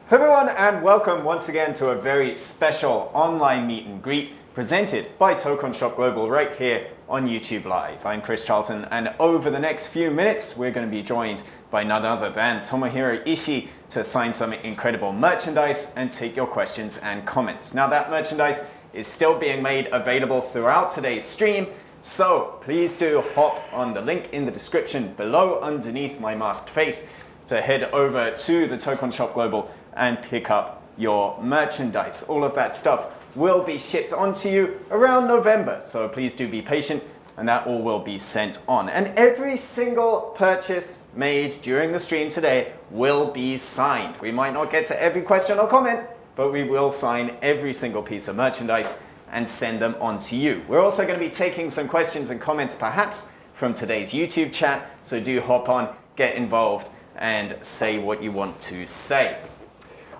Hello everyone and welcome once again to a very special online meet and greet presented by Tokon Shop Global right here on YouTube Live. I'm Chris Charlton and over the next few minutes we're going to be joined by none other than Tomohiro Ishii to sign some incredible merchandise and take your questions and comments. Now that merchandise is still being made available throughout today's stream, so please do hop on the link in the description below underneath my masked face to head over to the Tokon Shop Global and pick up your merchandise. All of that stuff will be shipped onto you around November, so please do be patient and that all will be sent on. And every single purchase made during the stream today will be signed. We might not get to every question or comment, but we will sign every single piece of merchandise and send them on to you. We're also going to be taking some questions and comments perhaps from today's YouTube chat, so do hop on, get involved, and say what you want to say.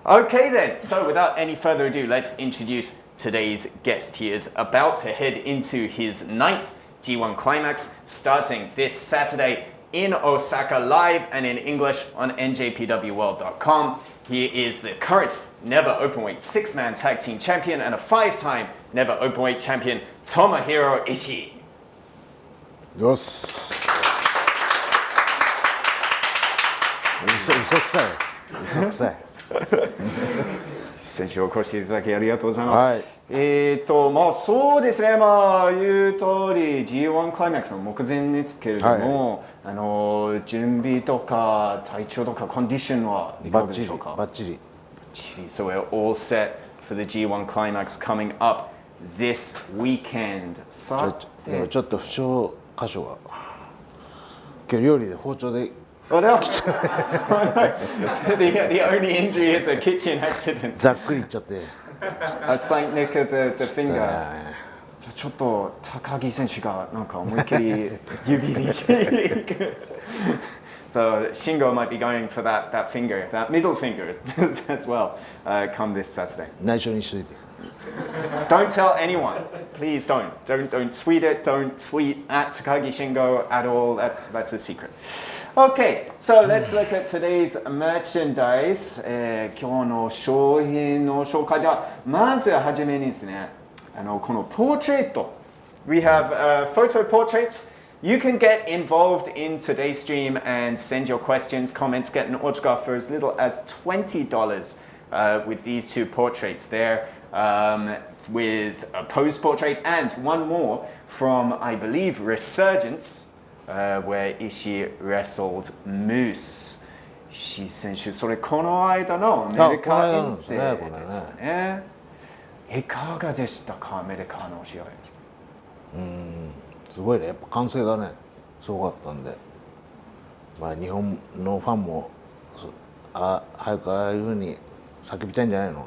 Okay then, so without any further ado, let's introduce today's guest. He is about to head into his 9th G1 climax, starting this Saturday in Osaka live and in English on njpwworld.com. He is the current Never Openweight 6-man tag team champion and a 5-time Never Openweight champion, Tomohiro Ishii. Yes. 嘘くさい。嘘くさい。先週お越しいただきありがとうございます。まあそうですね、まあ言う通り G1 クライマックスの目前ですけれども、準備とか体調とかコンディションはいかがでしょうか？バッチリ。So we're all set for the G1 climax coming up this weekend. ちょっと負傷箇所が。今日料理で包丁で。Oh no! The only injury is a kitchen accident. ざっくりいっちゃって。A slight nick of the finger. ちょっと高木選手がなんか思いっきり指に。So Shingo might be going for that finger, that middle finger as well, come this Saturday. 内緒にしといて。Don't tell anyone. Please don't. Don't tweet it. Don't tweet at Takagi Shingo at all. That's a secret. Okay, so let's look at today's merchandise. 今日の商品の紹介ではまずはじめにですね、このポートレート。We have photo portraits. You can get involved in today's stream and send your questions, comments, get an autograph for as little as $20 with these two portraits there. With a pose portrait and one more from, I believe, Resurgence, where Ishii wrestled Moose. Ishii 選手、それこの間のアメリカ遠征ですよね。いかがでしたか、アメリカの試合？すごいね、やっぱ歓声がね、すごかったんで、まあ日本のファンも早くああいう風に叫びたいんじゃないの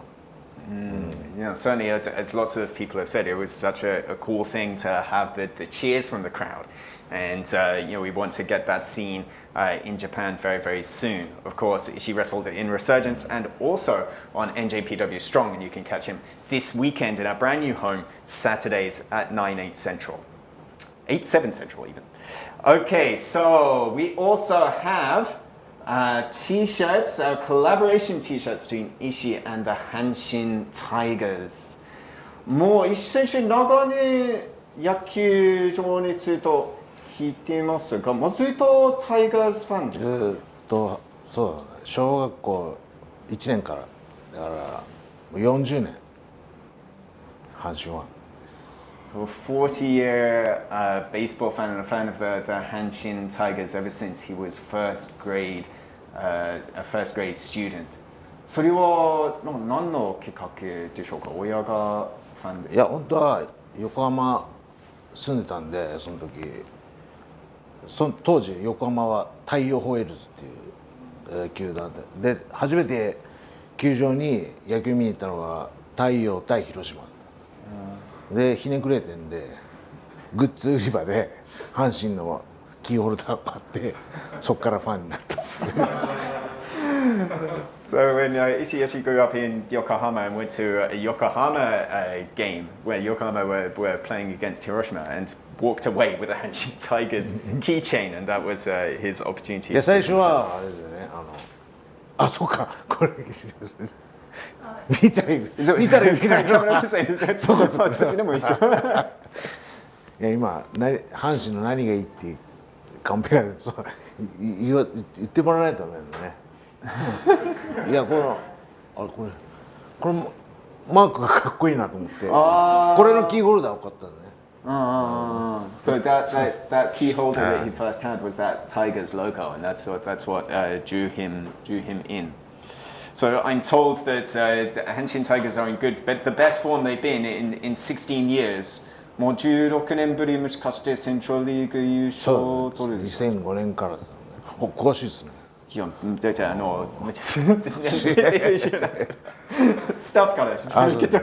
？Certainly, as lots of people have said, it was such a cool thing to have the cheers from the crowd. And, we want to get that scene in Japan very, very soon. Of course, she wrestled in Resurgence and also on NJPW Strong, and you can catch him this weekend in our brand new home, Saturdays at 9/8 Central. 8/7 Central, even. Okay, so we also have T-shirts, collaboration T-shirts between Ishii and the Hanshin Tigers. もう一選手長年野球場について聞いていますが、もうずっとタイガースファンですか？ずっとそうだね、小学校1年からだからもう40年阪神は。So a 40-year baseball fan and a fan of the Hanshin Tigers ever since he was a first grade student. それは何のきっかけでしょうか？親がファンですか？いや本当は横浜住んでたんで、その時当時横浜は太陽ホエールズっていう球団で初めて球場に野球見に行ったのが太陽対広島。でひねくれてんでグッズ売り場で阪神のキーホルダーを買ってそこからファンになった。So when Ishii actually grew up in Yokohama and went to a Yokohama game where Yokohama were playing against Hiroshima and walked away with a Hanshin Tigers keychain, and that was his opportunity. 最初はあれですよね、あ、そうか、これ見たらそう見たらいけないのか。カメラ目線ですそうどっちでも一緒いや今阪神の何がいいってカンペがそう言ってもらわないとダメだね。いやあれこれマークがかっこいいなと思ってこれのキーホルダーを買ったんだね。So that key holder that he first had was that Tiger's logo, and that's what drew him in. So I'm told that the Hanshin Tigers are in good, but the best form they've been in 16 years. もう16年ぶりもしかしてセントラルリーグ優勝を取る。2005年からだね。詳しいですね。いや、だってめっちゃ全然知らないですスタッフから質問受けた。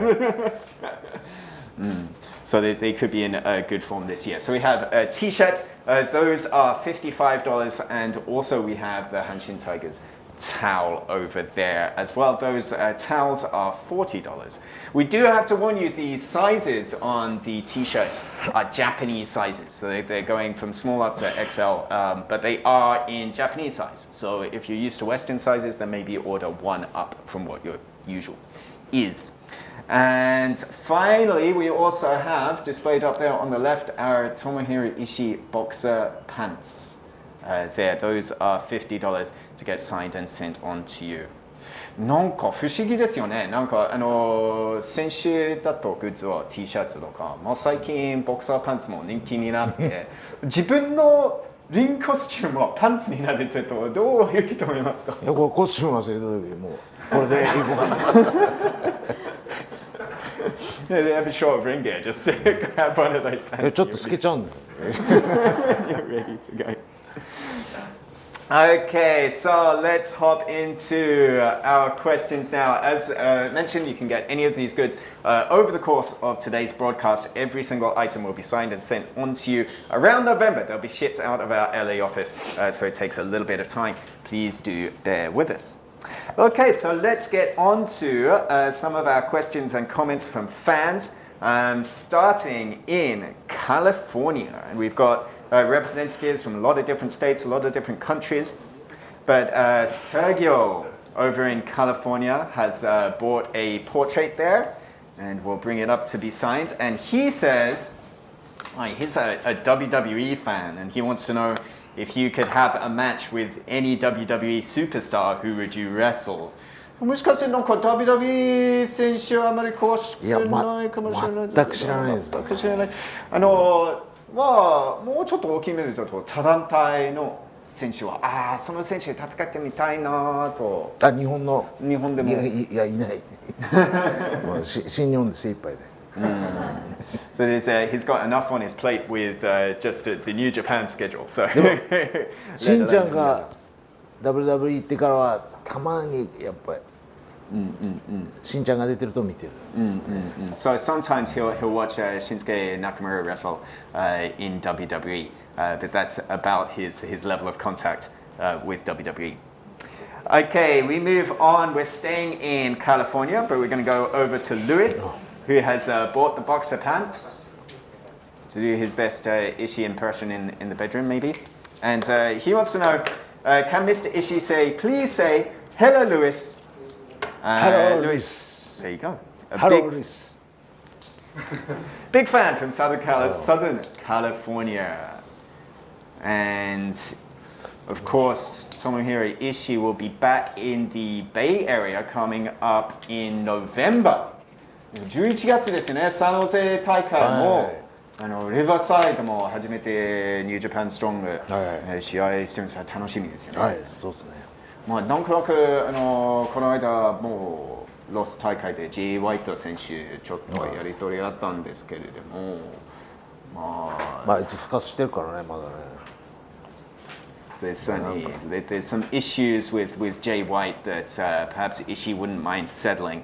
So they could be in good form this year. So we have t-shirts. Those are $55, and also we have the Hanshin Tigers towel over there as well. Those towels are $40. We do have to warn you, the sizes on the t-shirts are Japanese sizes. So they're going from small up to XL, but they are in Japanese size. So if you're used to Western sizes, then maybe order one up from what your usual is. And finally, we also have displayed up there on the left our Tomohiro Ishii boxer pants. There, those are $50 to get signed and sent on to you. なんか不思議ですよね。なんか先週だとグッズは T シャツとか、もう最近ボクサーパンツも人気になって、自分のリングコスチュームはパンツになってるとどういう人思いますか？いやこれコスチューム忘れた時もうこれでいこうかな。They have a short ring gear, just to grab one of those pants. ちょっと透けちゃうんだよ。You're ready to go. Okay, so let's hop into our questions now. As mentioned, you can get any of these goods over the course of today's broadcast. Every single item will be signed and sent on to you around November. They'll be shipped out of our LA office, so it takes a little bit of time. Please do bear with us. Okay, so let's get on to some of our questions and comments from fans, starting in California. And we've got representatives from a lot of different states, a lot of different countries. But Sergio over in California has bought a portrait there, and we'll bring it up to be signed. And he says, he's a WWE fan, and he wants to know if you could have a match with any WWE superstar, who would you wrestle? もしかしてなんか WWE 選手はあまり詳しくないかもしれない。全く知らないです。全く知らない。もうちょっと大きめでちょっと他団体の選手はその選手で戦ってみたいなと。日本でもいない。新日本で精一杯で。So he's got enough on his plate with just the New Japan schedule. So しんちゃんが WWE 行ってからはたまにやっぱりしんちゃんが出てると見てる。So sometimes he'll watch Shinsuke Nakamura wrestle in WWE, but that's about his level of contact with WWE. Okay, we move on. We're staying in California, but we're going to go over to Luis, who has bought the boxer pants to do his best Ishii impression in the bedroom, maybe. And he wants to know, can Mr. Ishii please say, hello, Luis. Hello, Luis. There you go. Hello, Luis. Big fan from Southern California. And of course, Tomohiro Ishii will be back in the Bay Area coming up in November. 11月ですよね、サンノゼ大会も、リバーサイドも初めてニュージャパンストロング、試合してますから楽しみですよね。はい、そうですね。なんとなくこの間もうロス大会で J. ホワイト選手ちょっとやり取りあったんですけれども、あいつスカスしてるからね、まだね。So there's some issues with Jay White that perhaps Ishii wouldn't mind settling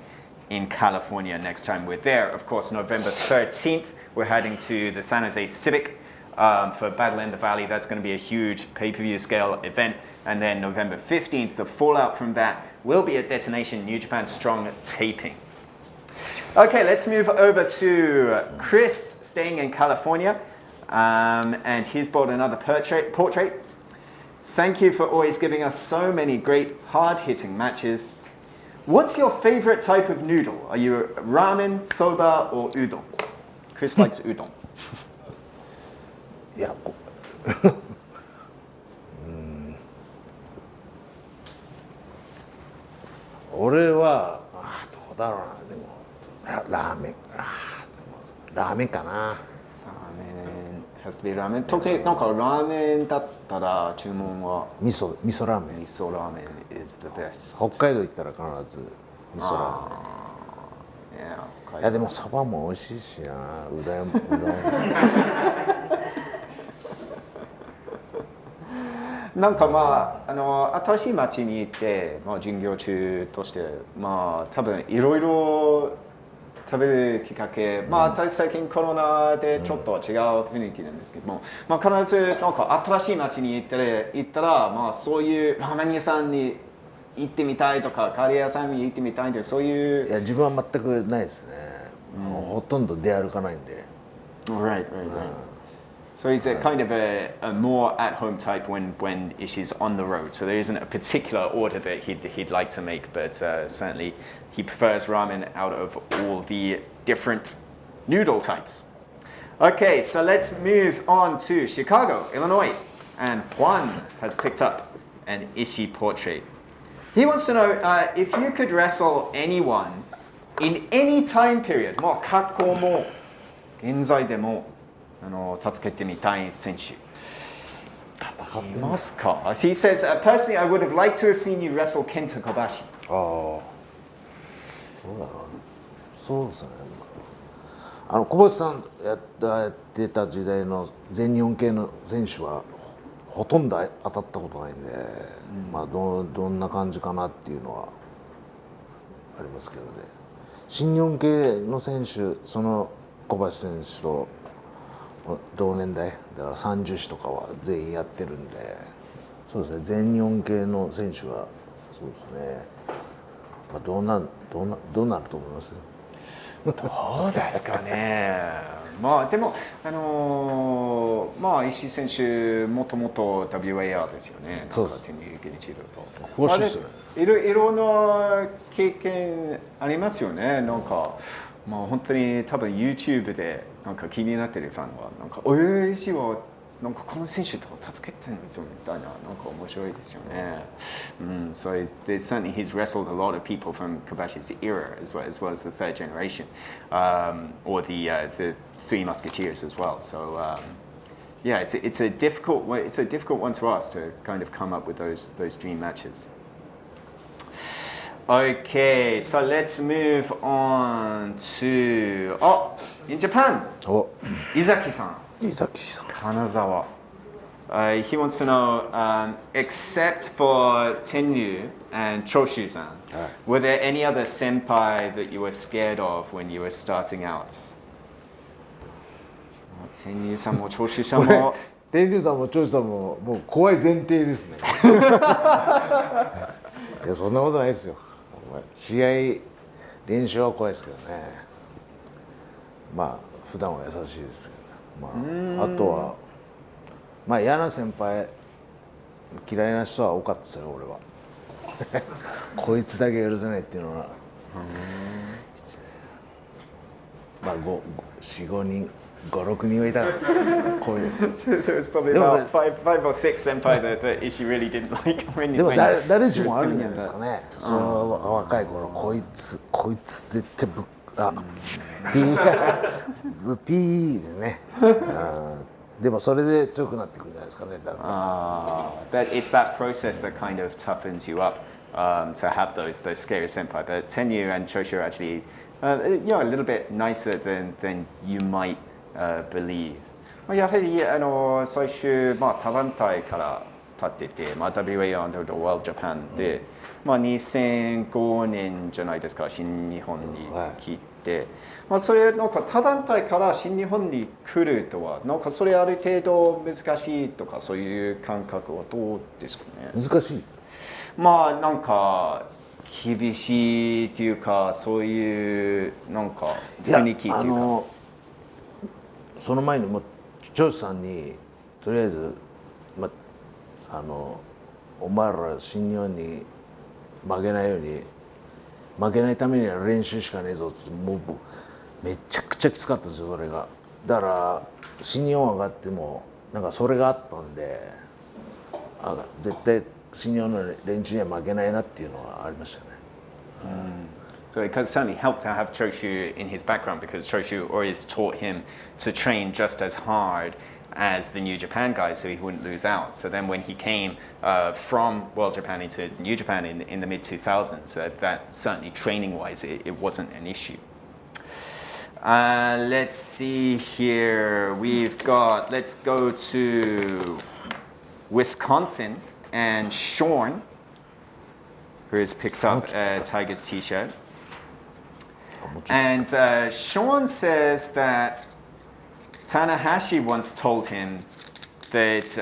in California next time we're there. Of course, November 13th, we're heading to the San Jose Civic for Battle in the Valley. That's going to be a huge pay-per-view scale event. And then November 15th, the fallout from that will be at Destination New Japan Strong tapings. Okay, let's move over to Chris, staying in California. And he's bought another portrait. Thank you for always giving us so many great hard-hitting matches. What's your favorite type of noodle? Are you ramen, soba, or udon? Chris likes udon. いや俺はどうだろうなでもラーメンラーメンかな Ramen has to be ramen. 特になんかラーメンだったら注文は味噌ラーメン味噌ラーメン is the best. 北海道行ったら必ず味噌ラーメン Yeah. いやでもそばも美味しいしなうどんなんか新しい町に行って、巡業中として多分いろいろ食べるきっかけ、最近コロナでちょっと違う雰囲気なんですけども、必ずなんか新しい町に行ったら、そういうラーメン屋さんに行ってみたいとかカレー屋さんに行ってみたいとかそういう。いや自分は全くないですね、ほとんど出歩かないんで Right. So he's a kind of a more at-home type when Ishii's on the road. So there isn't a particular order that he'd like to make, but certainly he prefers ramen out of all the different noodle types. Okay, so let's move on to Chicago, Illinois. And Juan has picked up an Ishii portrait. He wants to know if you could wrestle anyone in any time period, もう過去も現在でも戦ってみたい選手いますか He says, personally, I would have liked to have seen you wrestle Kenta Kobashi. どうだろうそうですね小林さんやってた時代の全日本系の選手はほとんど当たったことないんで、どんな感じかなっていうのはありますけどね新日本系の選手その小林選手と同年代だから30歳とかは全員やってるんでそうですね全日本系の選手はそうですね、どうなると思いますどうですかねでも石井選手もともと WAR ですよねそうです天竜現地だと詳しいですねいろんな経験ありますよねなんか本当に多分 YouTube でなんか気になってるファンはなんか石井はなんかこの選手と戦ってるんですよみたいななんか面白いですよね。So there's certainly he's wrestled a lot of people from Kobashi's era as well as the third generation, or the Three Musketeers as well. So yeah, it's a difficult one to ask to kind of come up with those dream matches. Okay, so let's move on to in Japan. 伊崎さん。伊崎さん。金沢。He wants to know, except for Tenyu and Choshu-san, were there any other senpai that you were scared of when you were starting out? Tenyu-sanも Choshu-sanも。天竜さんも長州さんももう怖い前提ですね。いやそんなことないですよ。試合練習は怖いですけどね。普段は優しいですけど、あとは嫌な先輩嫌いな人は多かったですよ俺は。こいつだけ許せないっていうのは。4、5人。5、6人はいたからこういう There was probably about five or six senpai that Ishii really didn't like when you でも誰しもあるんじゃないですかねその若い頃こいつ絶対ピーでねでもそれで強くなってくるんじゃないですかねBut it's that process that kind of toughens you up to have those scary senpai but Tenyu and Choshu are actually a little bit nicer than you might believe やはり最終他団体から立っててWA and the World Japan で2005年じゃないですか新日本に来てそれなんか他団体から新日本に来るとはなんかそれある程度難しいとかそういう感覚はどうですかね難しいなんか厳しいっていうかそういうなんか雰囲気っていうかその前にも長州さんにとりあえずお前ら新日本に負けないように負けないためには練習しかねえぞっつってもうめちゃくちゃきつかったんですよそれが。だから新日本上がってもなんかそれがあったんで絶対新日本の連中には負けないなっていうのはありましたね。So it certainly helped to have Choshu in his background because Choshu always taught him to train just as hard as the New Japan guys so he wouldn't lose out. So then when he came from World Japan into New Japan in the mid-2000s, that certainly training-wise, it wasn't an issue. Let's see here. Let's go to Wisconsin and Sean, who has picked up a Tigers t-shirt. And Sean says that Tanahashi once told him that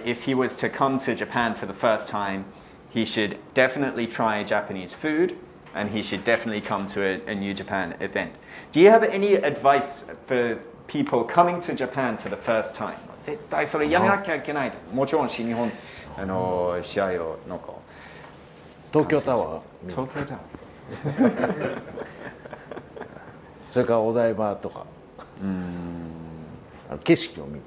if he was to come to Japan for the first time, he should definitely try Japanese food and he should definitely come to a New Japan event. Do you have any advice for people coming to Japan for the first time? 絶対それやめなきゃいけないと。もちろん新日本試合をなんか東京タワー東京タワーそれからお台場とか景色を見に。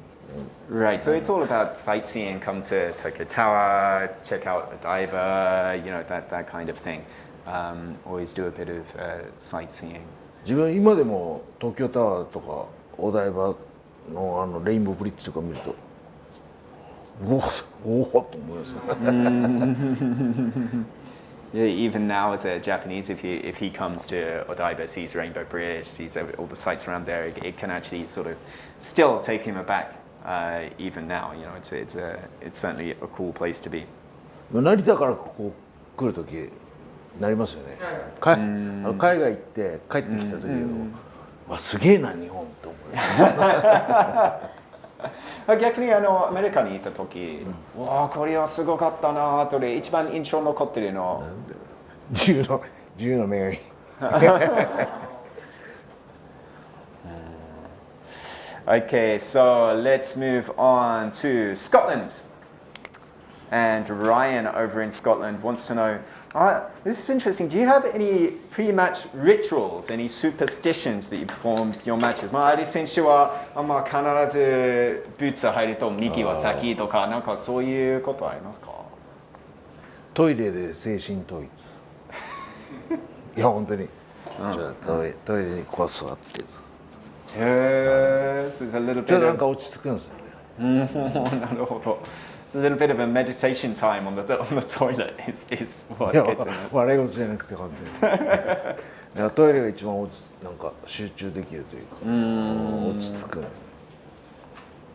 Right, so it's all about sightseeing, come to Tokyo Tower, check out Odaiba, that kind of thing. Always do a bit of sightseeing. 自分今でも東京タワーとかお台場のレインボーブリッジとか見るとおおと思いますね。Yeah, even now as a Japanese, if he comes to Odaiba, sees Rainbow Bridge, sees all the sights around there, it can actually sort of still take him aback. Even now, it's certainly a cool place to be. 成田からここ来る時なりますよね。海外行って帰ってきた時わすげえな日本って思う。逆にアメリカにいた時、わあこれはすごかったなと一番印象残ってるの。自由の女神。Okay, so let's move on to Scotland. And Ryan over in Scotland wants to know, this is interesting, do you have any pre-match rituals, any superstitions that you perform your matches? アリ選手は必ずブーツ入ると右は先とか、なんかそういうことありますか？トイレで精神統一。いや本当に。じゃあトイレにこう座ってずっと。Yes, there's a little bit ちょっとなんか落ち着くんですよね。なるほど。A little bit of a meditation time on the toilet is what gets in it. 笑い事じゃなくて本当に。だからトイレが一番なんか集中できるというか、落ち着く。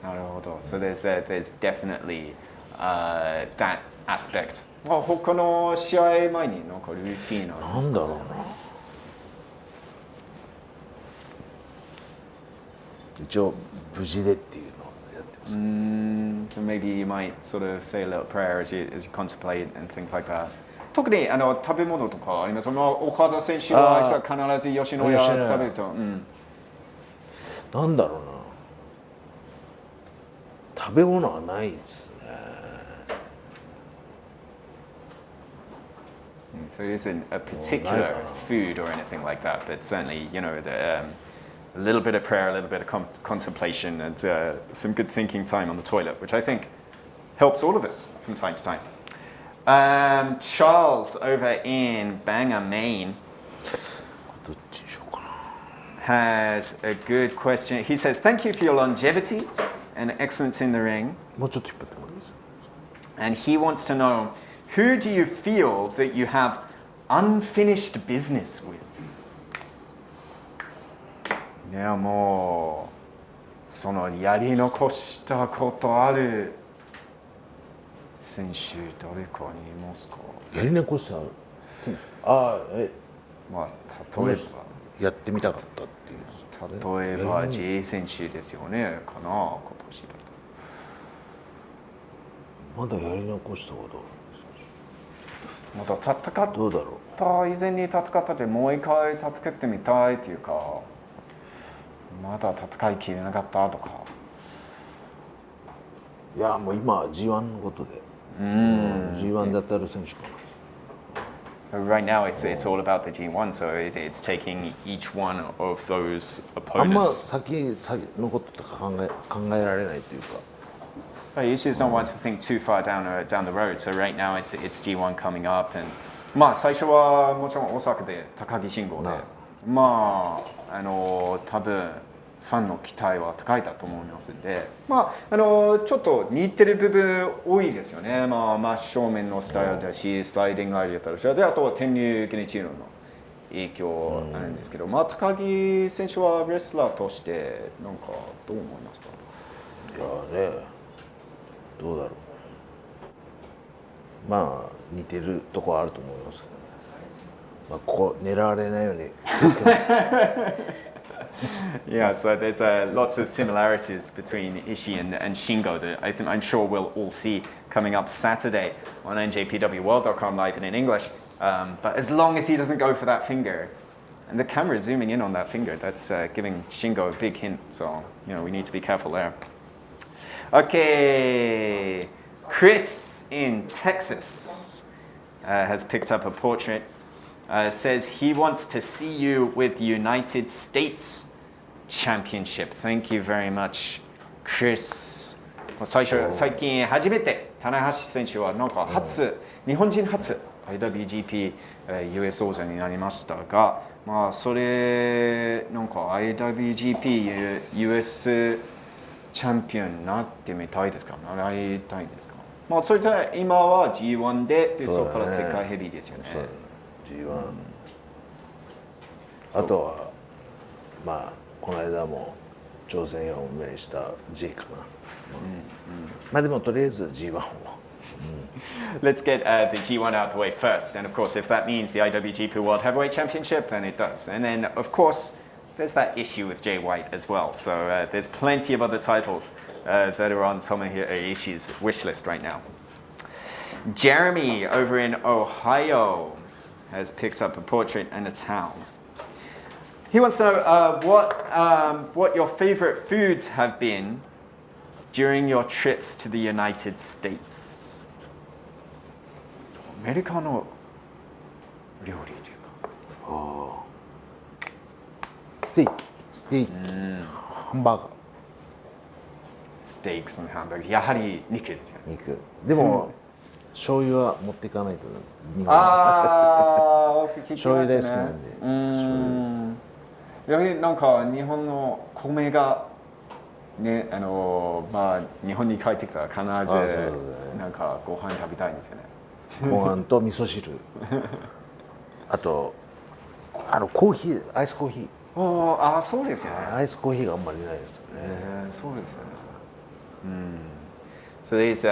なるほど。So there's definitely that aspect. 他の試合前になんかルーティーンあるんですか？なんだろうな。一応無事でっていうのをやってます。So maybe you might sort of say a little prayer as you contemplate and things like that. 特に食べ物とかあります。岡田選手は必ず吉野家食べると。なんだろうな。食べ物はないですね。So there isn't a particular food or anything like that, but certainly, a little bit of prayer, a little bit of contemplation, and some good thinking time on the toilet, which I think helps all of us from time to time. Charles over in Bangor, Maine, has a good question. He says, thank you for your longevity and excellence in the ring. もうちょっと引っ張ってもらっていいですか。 And he wants to know, who do you feel that you have unfinished business with? いやもうそのやり残したことある選手誰かにいますか？やり残した例えばやってみたかったっていう。例えば J 選手ですよねかな今年だと。まだやり残したことまだ戦っどうだろた以前に戦ったってもう一回戦ってみたいっていうかまだ戦いきれなかったとか。う。いやもう今は G1 のことで G1 で当たる選手かな。So right now it's all about the G1, so it's taking each one of those あんま opponents. 先のこととか考えられないというか。Ishii doesn't want to think too far down the road, so right now it's G1 coming up, and まあ最初はもちろん大阪で高木慎吾で、まあ多分ファンの期待は高いだと思いますので、まあちょっと似てる部分多いですよね。まあ真正面のスタイルだし、スライディングがありだし、であとは転入ゲネチーノの影響なんですけど、まあ高木選手はレスラーとしてなんかどう思いますか？いやね、どうだろう。まあ似てるとこはあると思いますけど、まあここ狙われないように気をつけます。Yeah, so there's lots of similarities between Ishii and Shingo that I'm sure we'll all see coming up Saturday on njpwworld.com live and in English. But as long as he doesn't go for that finger, and the camera is zooming in on that finger, that's giving Shingo a big hint. So, we need to be careful there. Okay, Chris in Texas has picked up a portrait. Says he wants to see you with the United States Championship. Thank you very much, Chris. 最近初めて棚橋選手はなんか日本人初 IWGP US 王者になりましたが、まあそれなんか IWGP US チャンピオンになってみたいですか？なりたいんですか？まあそれじゃ今は G1 で、そこから世界ヘビーですよね。G1、あとはまあこの間も挑戦をお願いした J かな、まあでもとりあえず G1 をLet's get the G1 out of the way first, and of course if that means the IWGP World Heavyweight Championship, then it does. And then of course there's that issue with Jay White as well, so there's plenty of other titles that are on Tomohiro Ishii's wish list right now. Jeremy over in Ohio has picked up a portrait and a towel. He wants to know what your favorite foods have been during your trips to the United States. アメリカの料理というか。ステーキ、ハンバーガー。Steaks and hamburgers. やはり肉ですよね。肉。でも、醤油は持っていかないと日本醤油大好きなんで。やはりなんか日本の米がね、まあ日本に帰ってきたら必ずなんかご飯食べたいんですよね。ご飯と味噌汁。あとコーヒー、アイスコーヒー。そうですよね。アイスコーヒーがあんまりないですよね。そうですよね。So there's,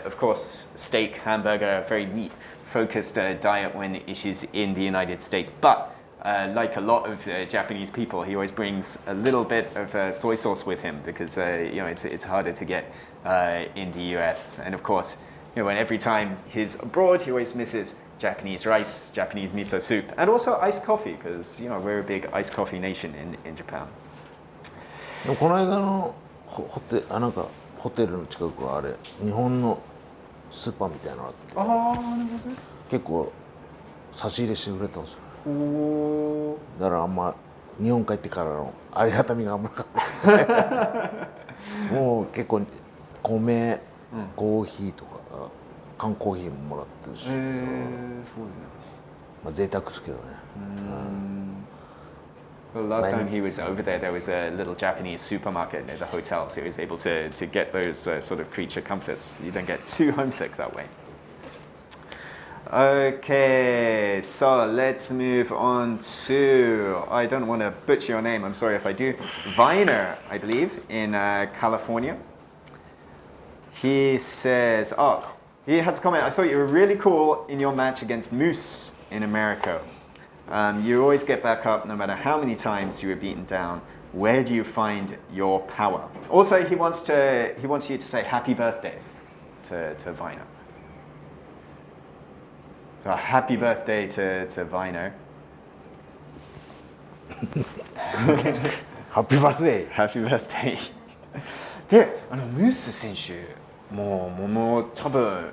of course, steak, hamburger, very meat-focused diet when Ishii's in the United States. But like a lot of Japanese people, he always brings a little bit of soy sauce with him because it's harder to get in the US. And of course, when every time he's abroad, he always misses Japanese rice, Japanese miso soup, and also iced coffee because we're a big iced coffee nation in Japan. この間のなんかホテルの近くはあれ日本のスーパーみたいなのあって、結構差し入れしてくれたんですよ。だからあんま日本帰ってからのありがたみがあんまなかったもう結構米、コーヒーとか缶コーヒーももらってるし、まあ贅沢ですけどね。Well, last time he was over there, there was a little Japanese supermarket near the hotel, so he was able to get those sort of creature comforts. You don't get too homesick that way. Okay, so let's move on to, I don't want to butcher your name, I'm sorry if I do, Viner, I believe, in California. He says, he has a comment, I thought you were really cool in your match against Moose in America. You always get back up no matter how many times you were beaten down. Where do you find your power? Also, he wants you to say happy birthday to Viner. So happy birthday to Viner. Happy birthday. Happy birthday. で、ムース選手もう多分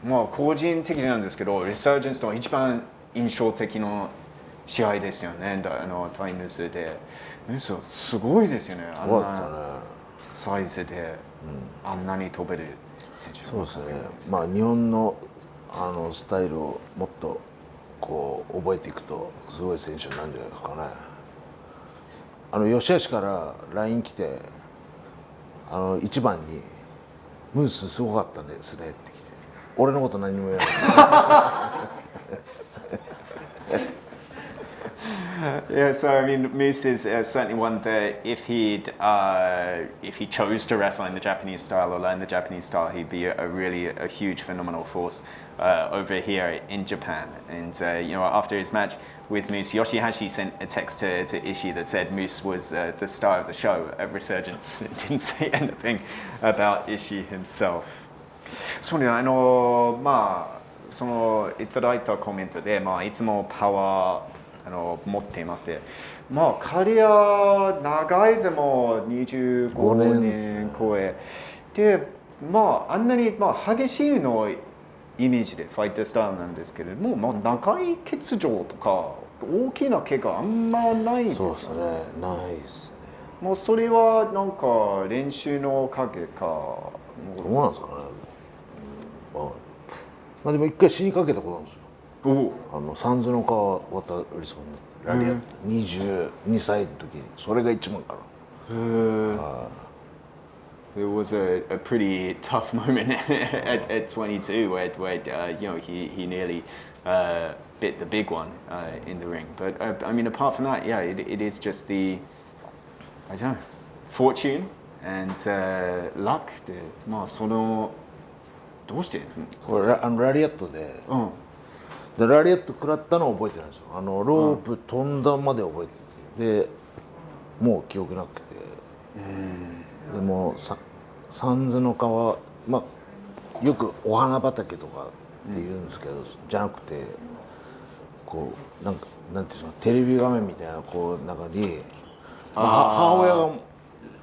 まあ個人的なんですけど、リサージェンスの一番印象的な試合ですよね。タイムズで。すごいですよね。あんなサイズで、あんなに飛べる選手。そうですね。まあ日本のスタイルをもっとこう覚えていくとすごい選手になるんじゃないですかね。吉橋から LINE 来て1番に「ムースすごかったんですね」って来て、俺のこと何も言わない。Yeah, so I mean, Moose is certainly one that if he chose to wrestle in the Japanese style or learn the Japanese style, he'd be a huge phenomenal force over here in Japan. And after his match with Moose, Yoshihashi sent a text to Ishii that said Moose was the star of the show at Resurgence. It didn't say anything about Ishii himself. そうね、まあそのいただいたコメントで、まあいつもパワー持っていまして、まあキャリア長いでも25年超えで、まああんなに激しいのイメージでファイトスタイルなんですけれども、まあ長い欠場とか大きな怪我あんまないですよね。そうですね、ないですね。もうそれはなんか練習のおかげか。どうなんですかね。まあでも一回死にかけたことなんですよ。三途の川渡りそうになって、ラリアット22歳の時にそれが一番かな。There was a pretty tough moment at 22 where he nearly bit the big one in the ring. But I mean, apart from that, yeah, it is just the I don't know fortune and luck. でまあそのどうしてこれラリアットで。ラリアット食らったのを覚えてないんですよ。ロープ飛んだまで覚えてて、でもう記憶なくて、でも三途の川、まあよくお花畑とかって言うんですけど、じゃなくてこうなんていうんですか、テレビ画面みたいなこう中に、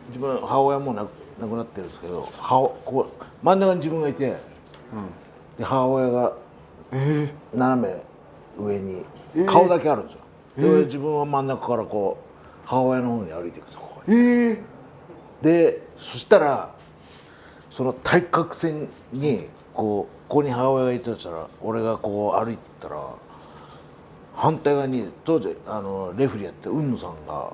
自分母親も亡くなってるんですけど、こう真ん中に自分がいて、で母親が斜め上に顔だけあるんですよ。で自分は真ん中からこう母親の方に歩いていくんですよ。でそしたらその対角線にここに母親がいたとしたら、俺がこう歩いてったら反対側に当時レフリーやって海野さんが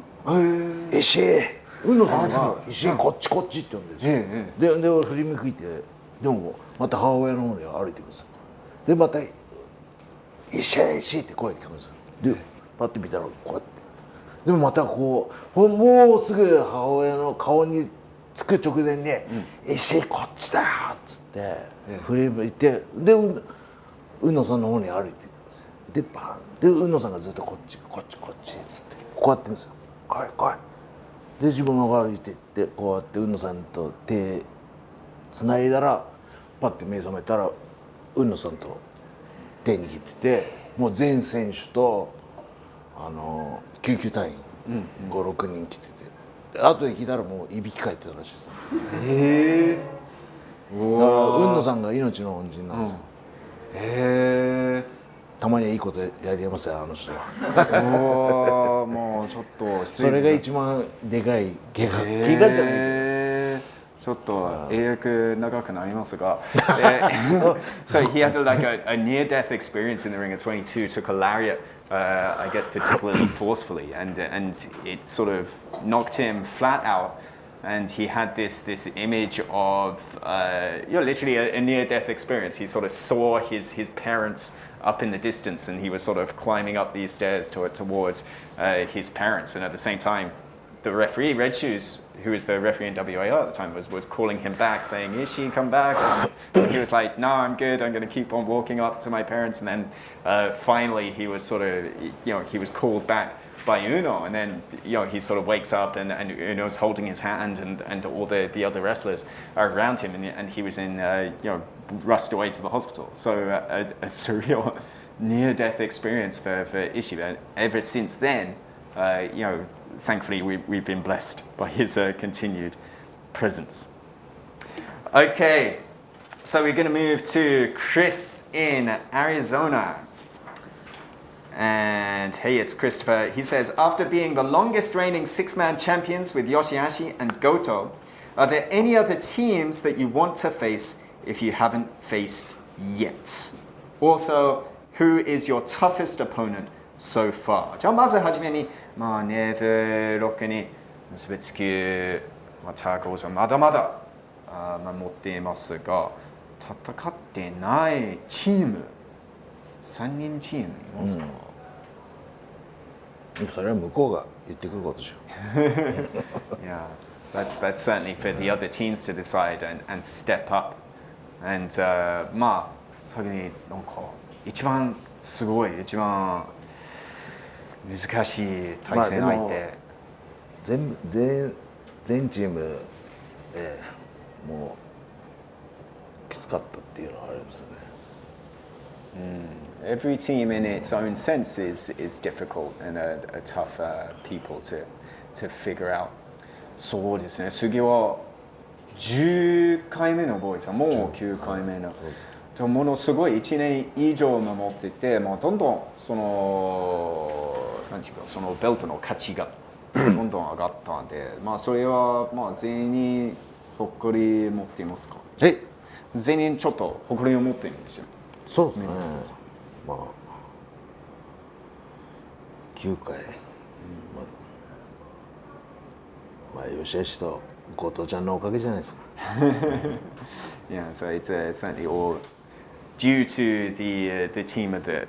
「石井!」海野さんが「石井こっちこっち」って呼んでるんですよ。で俺振り向いて、でもまた母親の方に歩いていくんですよ。でまた「石井石井!」って声が聞こえるんですよ。でパッて見たらこうやって、でもまたこうもうすぐ母親の顔につく直前に「石井こっちだよ!」っつって振り向いて、で海野さんの方に歩いてるんですよ。でバンで海野さんがずっとこっちこっちこっちっつってこうやってるんですよ。来い来い。で自分が歩いていってこうやって海野さんと手つないだら、パッて目覚めたら海野さんと手握ってて、もう全選手と救急隊員56人来てて、後で聞いたらもういびきかいてたらしいです。だから海野さんが命の恩人なんですよ。たまにはいいことやりますよ、あの人は。もうちょっとそれが一番でかい怪我じゃないけど。ちょっと英訳長くなりますが、so he had like a near-death experience in the ring at 22, took a lariat, I guess particularly forcefully, and it sort of knocked him flat out, and he had this image of literally a near-death experience. He sort of saw his parents up in the distance, and he was sort of climbing up these stairs towards his parents, and at the same time, the referee, Red Shoes, who was the referee in WAR at the time, was calling him back, saying, Ishii, come back. And he was like, no, I'm good. I'm going to keep on walking up to my parents. And then finally he was sort of, he was called back by Uno. And then, he sort of wakes up and Uno's holding his hand and all the other wrestlers are around him. And he was rushed away to the hospital. So a surreal near-death experience for Ishii. And ever since then, thankfully we've been blessed by his continued presence. Okay, So we're going to move to Chris in Arizona. And hey, it's Christopher. He says, after being the longest reigning six-man champions with Yoshihashi and Goto, are there any other teams that you want to face if you haven't faced yet? Also, who is your toughest opponent so far? じゃあまずはじめに、ネーブ6に結びつき、ターゴーまだまだ持っていますが、戦ってないチーム、3人チームいますか？それは向こうが言ってくることでしょ。Yeah, that's certainly for the other teams to decide and step up. And 先になんか一番すごい一番難しい対戦相手。全チーム、もうきつかったっていうのはありますよね。Every team in its own sense is difficult and a tough people to figure out. そうですね。次は10回目のボーイさん、もう9回目の。ものすごい1年以上守ってて、もうどんどんそのベルトの価値がどんどん上がったんで、それは全員誇り持っていますか？全員ちょっと誇りを持っているんですよ。そうですね。9回、吉橋と後藤ちゃんのおかげじゃないですか。Yeah, so it's certainly all due to the team of the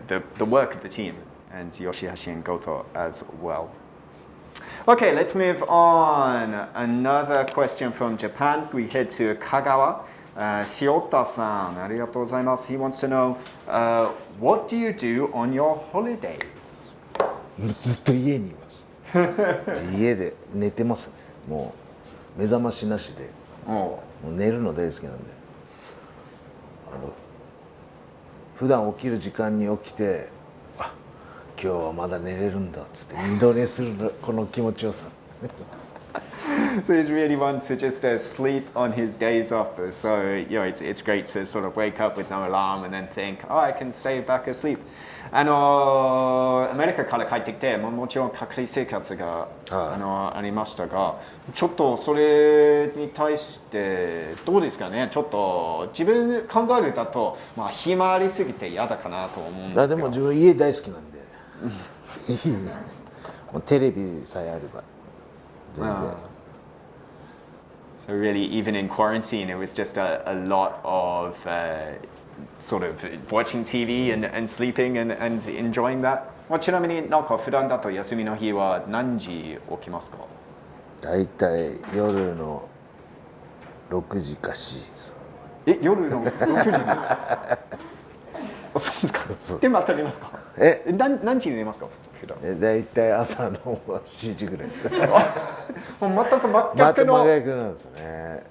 work of the team and Yoshihashi and Goto as well. Okay, let's move on. Another question from Japan. We head to Kagawa. Shiota-san, ありがとうございます. He wants to know, what do you do on your holidays? ずっと家にいます。家で寝てますね。もう目覚ましなしで。もう寝るの大好きなんで。普段起きる時間に起きて、今日はまだ寝れるんだっつって二度寝するこの気持ちよさ。So he's really wants to just sleep on his days off. So it's great to sort of wake up with no alarm and then think, oh, I can stay back asleep. アメリカから帰ってきて、もちろん隔離生活がありましたが、ちょっとそれに対してどうですかね。ちょっと自分考えるだと、暇ありすぎて嫌だかなと思うんですけど。でも自分家大好きなんで、もうテレビさえあれば全然。So really, even in quarantine, it was just a lot of sort of watching TV and sleeping and enjoying that. ちなみになんか普段だと休みの日は何時起きますか？だいたい夜の6時か7時です。夜の6時にそうですか。でも当たりますか？何時に寝ますか？普段。だいたい朝の7時ぐらいです。もう全く真逆の。真逆なんですよね。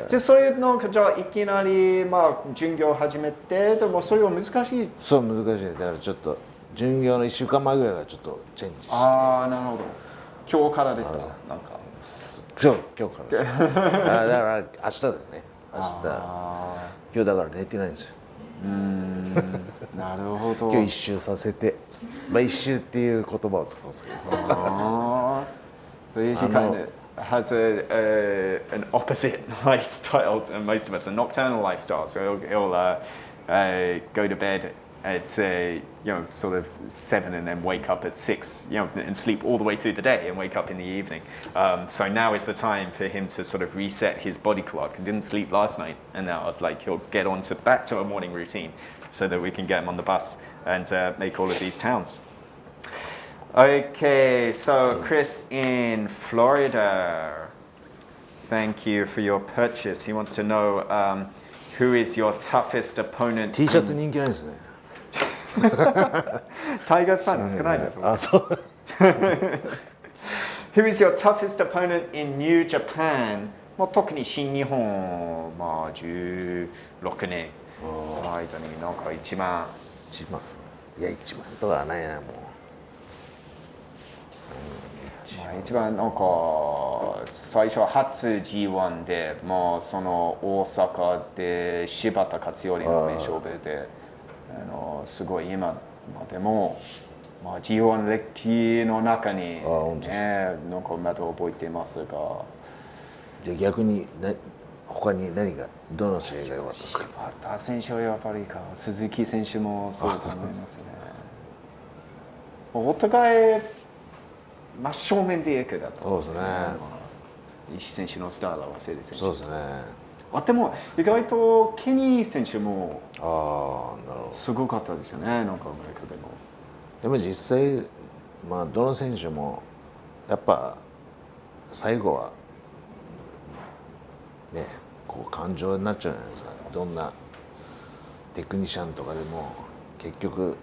じゃあそれのじゃあいきなり巡業始めて、でもそれは難しい。そう難しい。だからちょっと巡業の1週間前ぐらいからちょっとチェンジして。なるほど。今日からですか？なんか。今日からです。だから明日だよね。今日だから寝てないんですよ。なるほど。今日一周させて、一周っていう言葉を使うんですけど。So he kind of has an opposite lifestyle to most of us, a nocturnal lifestyle. So he'll go to bed at sort of 7 and then wake up at 6, and sleep all the way through the day and wake up in the evening. So now is the time for him to sort of reset his body clock. He didn't sleep last night, and now he'll get on back to a morning routine so that we can get him on the bus and make all of these towns. Okay, so Chris in Florida, thank you for your purchase. He wants to know who is your toughest opponent. T シャツ人気ないですね。タイガースファン少ないですよ。そう。Who is your toughest opponent in New Japan? 特に新日本、16年の間になんか一番いや一番とかはないなもう。一番なんか最初初 G1 でもうその大阪で柴田勝頼の名勝負ですごい今でも、G1 歴の中に、なんかまだ覚えていますが。じゃあ逆に他に何がどの試合が良かったですか？柴田選手はやっぱり鈴木選手もそうと思いますね。お互い真正面でいくだと。そうですね。石選手のスタイルはせいで選手。そうですね。でも意外とケニー選手もなるほど。すごかったですよね。なんかアメリカでも。でも実際どの選手もやっぱ最後はねこう感情になっちゃうじゃないですか。どんなテクニシャンとかでも結局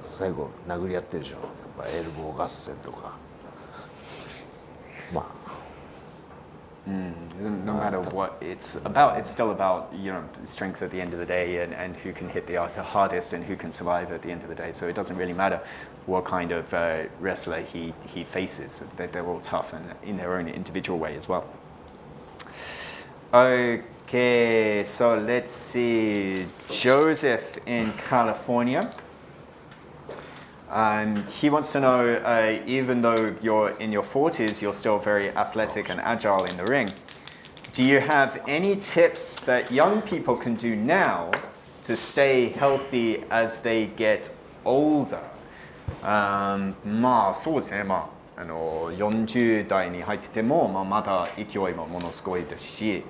最後殴り合ってるでしょ。やっぱエルボー合戦とか。No matter what it's about, it's still about strength at the end of the day and who can hit the hardest and who can survive at the end of the day. So it doesn't really matter what kind of wrestler he faces. They're all tough and in their own individual way as well. Okay, so let's see. Joseph in California. He wants to know, even though you're in your 40s, you're still very athletic and agile in the ring. Do you have any tips that young people can do now to stay healthy as they get older? そうですね。40代に入ってても、まだ勢いもものすごいですし、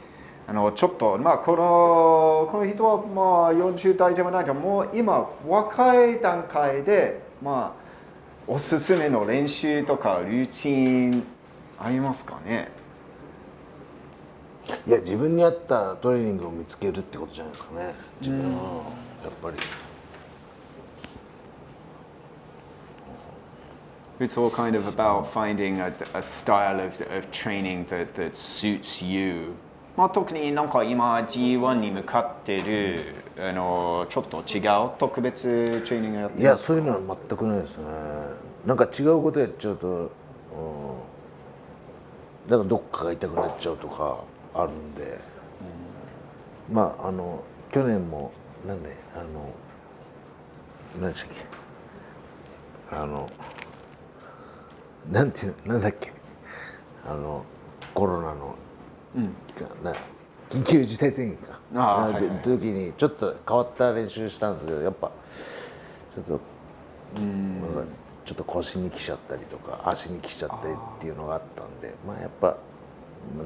ちょっとこの人は40代ではないけど、もう今若い段階でおすすめの練習とかルーチンありますかね？いや自分に合ったトレーニングを見つけるってことじゃないですかね。自分はやっぱり。It's all kind of about finding a style of training that suits you. 特になんか今 G1 に向かってるちょっと違う特別トレーニングやってますか？いやそういうのは全くないですね。なんか違うことやっちゃうと、だからどっかが痛くなっちゃうとかあるんで、去年も何でしたっけなんだっけコロナの、緊急事態宣言か時にちょっと変わった練習したんですけどやっぱちょっと腰にきちゃったりとか足にきちゃったりっていうのがあったんでやっぱ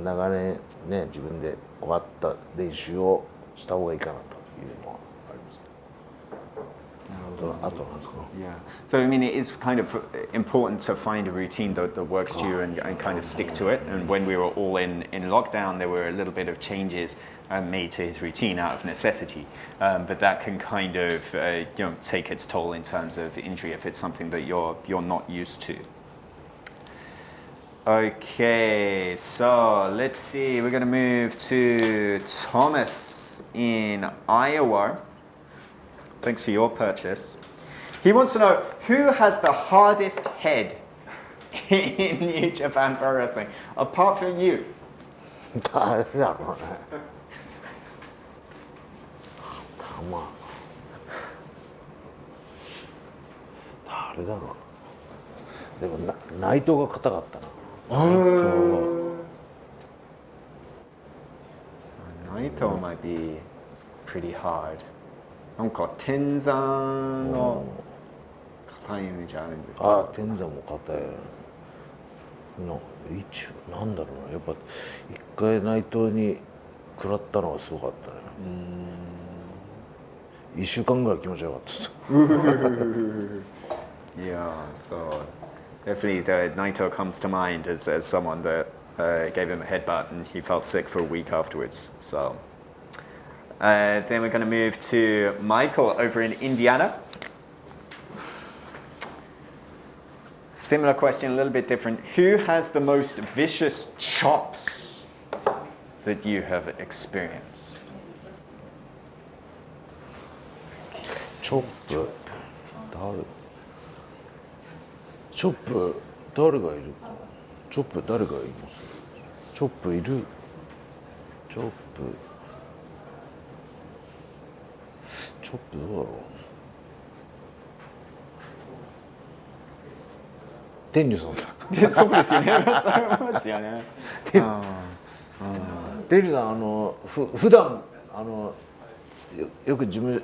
長年ね自分で変わった練習をした方がいいかなというのはあります。Yeah. So I mean, it is kind of important to find a routine that works to you and kind of stick to it. And when we were all in lockdown, there were a little bit of changes made to his routine out of necessity. But that can kind of take its toll in terms of injury if it's something that you're not used to. Okay, so let's see. We're going to move to Thomas in Iowa. Thanks for your purchase. He wants to know who has the hardest head in New Japan Pro Wrestling, apart from you. 誰だろうね。誰だろう。でも内藤が硬かったな。Naito might be pretty hard. なんか天山の硬いイメージあるんですか？天山も硬い。なんだろうな。やっぱ一回内藤に食らったのがすごかったね。1週間ぐらい気持ち悪かったです。Yeah, so definitely the Naito comes to mind as someone that gave him a headbutt and he felt sick for a week afterwards. So then we're going to move to Michael over in Indiana. Similar question, a little bit different. Who has the most vicious chops that you have experienced? チョップ誰がいるか。チョップ誰がいます？チョップいる。チョップどうだろう。天竜さんだ。そうですよね。そうですよね。天竜さん普段よく自分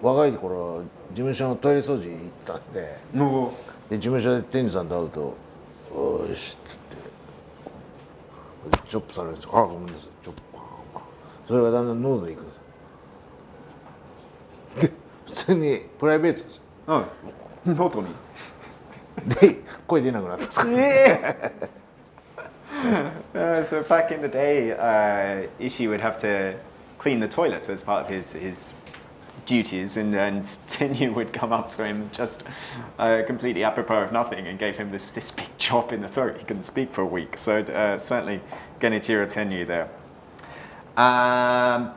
若い頃事務所のトイレ掃除行ったんで、で事務所で天竜さんと会うと「おいし」っつってチョップされるんですよ。ああごめんなさいチョップパンパン。それがだんだん喉に行くんですよ。で普通にプライベートですよ。ノートに。で声出なくなったんですか。So back in the day, Ishii would have to clean the toilets as part of his duties, and Tenyu would come up to him just completely apropos of nothing and gave him this big chop in the throat. He couldn't speak for a week. So certainly Genichiro Tenyu there.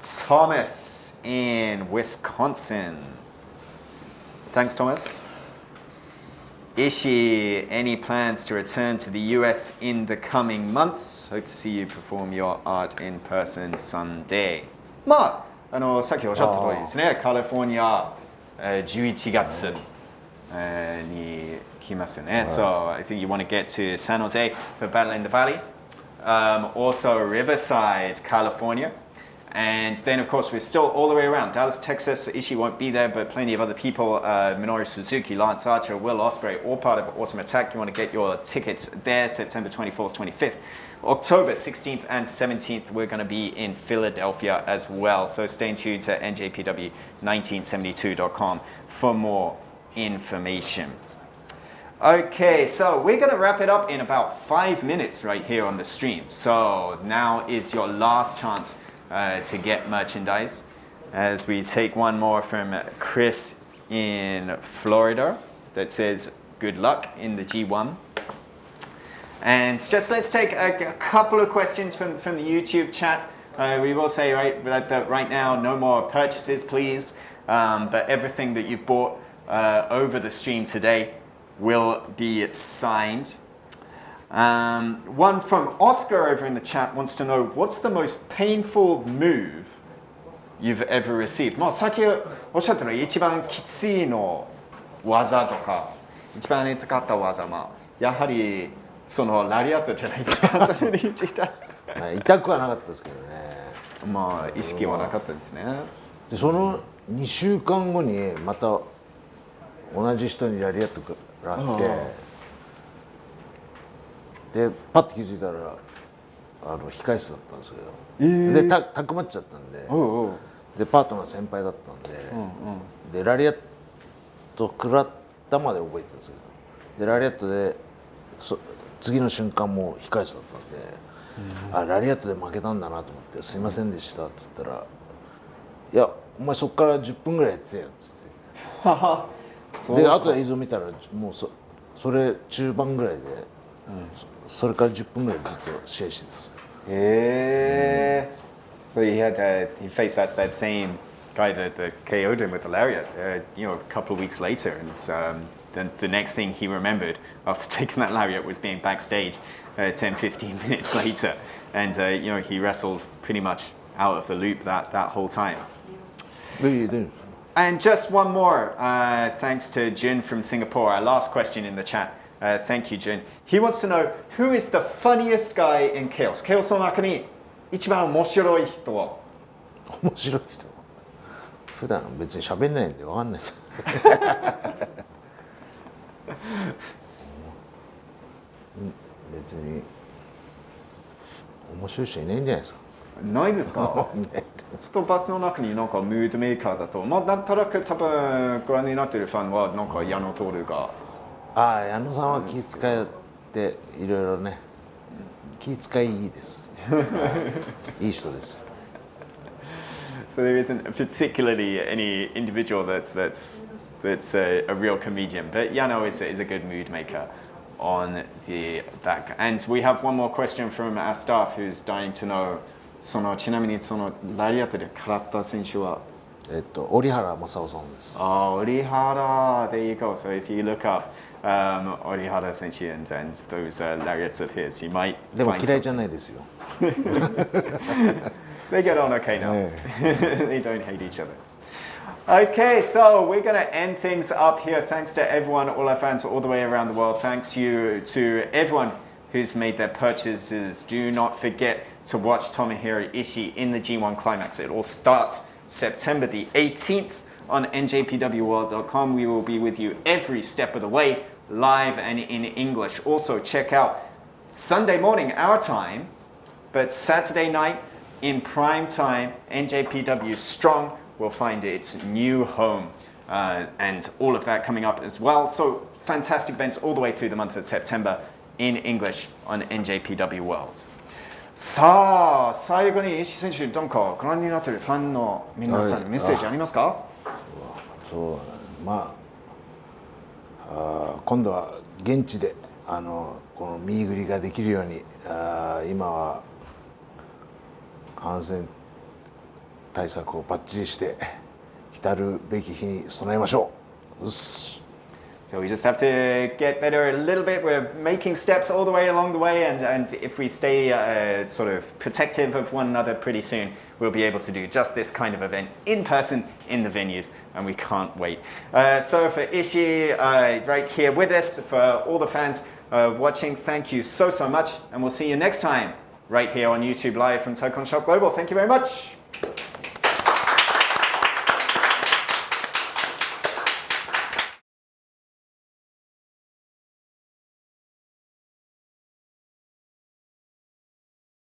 Thomas in Wisconsin. Thanks, Thomas. Ishii, any plans to return to the US in the coming months? Hope to see you perform your art in person someday. まあ、さっきおっしゃった通りですね、カリフォルニア、11月に来ますよね。So I think you want to get to San Jose for Battle in the Valley. Also Riverside, California. And then, of course, we're still all the way around. Dallas, Texas, Ishii won't be there, but plenty of other people. Minoru Suzuki, Lance Archer, Will Ospreay, all part of Autumn Attack. You want to get your tickets there, September 24th, 25th. October 16th and 17th, we're going to be in Philadelphia as well. So stay tuned to njpw1972.com for more information. Okay, so we're going to wrap it up in about 5 minutes right here on the stream. So now is your last chance to get merchandise, as we take one more from Chris in Florida that says good luck in the G1. And just let's take a couple of questions from the YouTube chat. We will say that right now no more purchases please, but everything that you've bought over the stream today will be signed. One from Oscar over in the chat wants to know, what's the most painful move you've ever received? まあさっきおっしゃったの一番きついの技とか一番痛かった技、まあやはりそのラリアットじゃないですか。それで言っちゃった。痛くはなかったですけどね。まあ意識はなかったですね。でその2週間後にまた同じ人にラリアットがあって。でパッと気づいたら控え室だったんですけど、でたくまっちゃったんで、でパートナー先輩だったんで、でラリアット食らったまで覚えてるんですけど、でラリアットで次の瞬間も控え室だったんで、ラリアットで負けたんだなと思って「すいませんでした」っつったら「いやお前そっから10分ぐらいやってたよ」っつって、で後で映像見たらもうそれ中盤ぐらいで。それから10分ぐらいずっと試合してたんです。So he faced that same guy that KO'd him with the lariat, a couple of weeks later, and then the next thing he remembered after taking that lariat was being backstage 10-15 minutes later, and he wrestled pretty much out of the loop that whole time. And just one more, thanks to Jun from Singapore. Our last question in the chat. Thank you, Jun. He wants to know, who is the funniest guy in Chaos? Chaos の中に一番面白い人は？面白い人？普段別に喋んないんでわかんないです。別に面白い人いないんじゃないですか。ないですか？ちょっとバスの中になんかムードメーカーだと、まあなんとなく多分ご覧になっているファンはなんか矢野徹が。矢野さんは気遣っていろいろね、気遣いいいです。いい人です。So there isn't particularly any individual that's a real comedian, but Yano is a good mood maker on the back. And we have one more question from our staff who's dying to know. ちなみにそのラリアットで食らった選手は折原正夫さんです。Oh, Orihara, there you go. So if you look up Orihara Senshi and those lariats of his, you might でも find 嫌い some. じゃないですよ。 They get on okay now. They don't hate each other. Okay, so we're going to end things up here. Thanks to everyone, all our fans all the way around the world. Thanks you to everyone who's made their purchases. Do not forget to watch Tomohiro Ishii in the G1 Climax. It all starts September the 18th on njpwworld.com. We will be with you every step of the way, live and in English. Also, check out Sunday morning, our time, but Saturday night in prime time, NJPW Strong will find its new home, and all of that coming up as well. So fantastic events all the way through the month of September in English on NJPW World. さあ、最後に石選手、どうかご覧になっているファンの皆さんにメッセージありますか？そうだね、まあ、今度は現地でこのミーグリができるように今は感染対策をバッチリして来るべき日に備えましょう。うっす。So we just have to get better a little bit. We're making steps all the way along the way, and if we stay sort of protective of one another, pretty soon we'll be able to do just this kind of event in person in the venues, and we can't wait. So for Ishii, right here with us, for all the fans watching, thank you so much, and we'll see you next time right here on YouTube Live from Tokon Shop Global. Thank you very much.